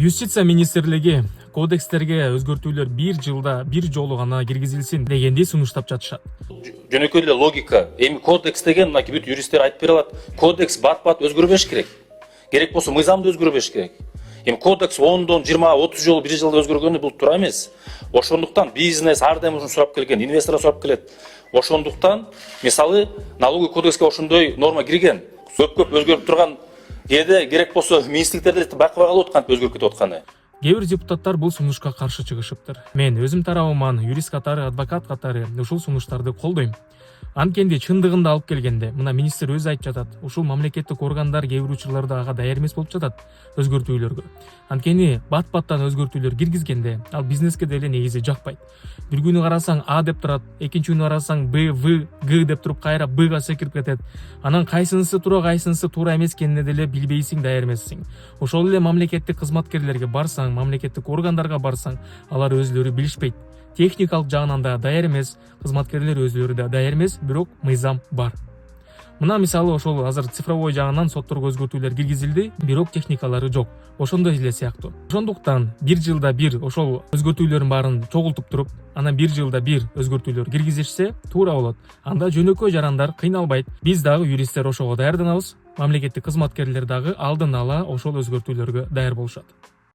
Юстиция министрлиги кодекстерге өзгөртүүлөр бир жылда бир жолу гана киргизилсин дегенди сунуштап жатышат. Жөнөкөй эле логика. Эми кодекс деген мынакей бүт юристтер айтып бере алат. Кодекс бат-бат өзгөрбөш керек. Керек болсо мыйзам да өзгөрбөш керек. Эми кодекс 10, 20, 30 жолу бир жылда өзгөргөнү бул туура эмес. Ошондуктан бизнес ар дайым ушуну сурап келген, инвестор сурап келет. Ошондуктан мисалы налоговый кодекске ошондой норма кирген. Көп өзгөрүп турган кээде керек болсо министрликтерде байкабай калып кантип өзгөрүп кетип атканы. Кээ бир депутаттар бул сунушка каршы чыгышыптыр. Мен өзүм тарабыман юрист катары, адвокат катары ушул сунуштарды колдойм. Анткенде чындыгында алып келгенде, мына министр өзү айтып жатат, ушул мамлекеттик органдар кээ бир учурларда ага даяр эмес болуп жатат өзгөртүүлөргө. Анткени бат-баттан өзгөртүүлөр киргизгенде, ал бизнеске деле негизи жакпайт. Бир күнү карасаң А деп турат, экинчи күнү карасаң Б, В, Г деп туруп кайра Бга секирип кетет. Анан кайсынысы туура, кайсынысы туура эмес экенин деле билбейсиң, даяр эмессиң. Ошол эле мамлекеттик кызматкерлерге барсаң, мамлекеттик органдарга барсаң, алар өзүлөрү билишпейт. Техникалык жагынан да даяр эмес, кызматкерлер өзүлөрү да даяр эмес, бирок мыйзам бар. Мына мисалы ошол азыр цифровой жагынан сотторго өзгөртүүлөр киргизилди, бирок техникалары жок. Ошондой эле сыяктуу. Ошондуктан бир жылда бир ошол өзгөртүүлөрдүн баарын чогултуп туруп, анан бир жылда бир өзгөртүүлөр киргизишсе туура болот. Анда жөнөкөй жарандар кыйналбайт. Биз дагы юристтер ошого даярданабыз, мамлекеттик кызматкерлер дагы алдын ала ошол өзгөртүүлөргө даяр болушат.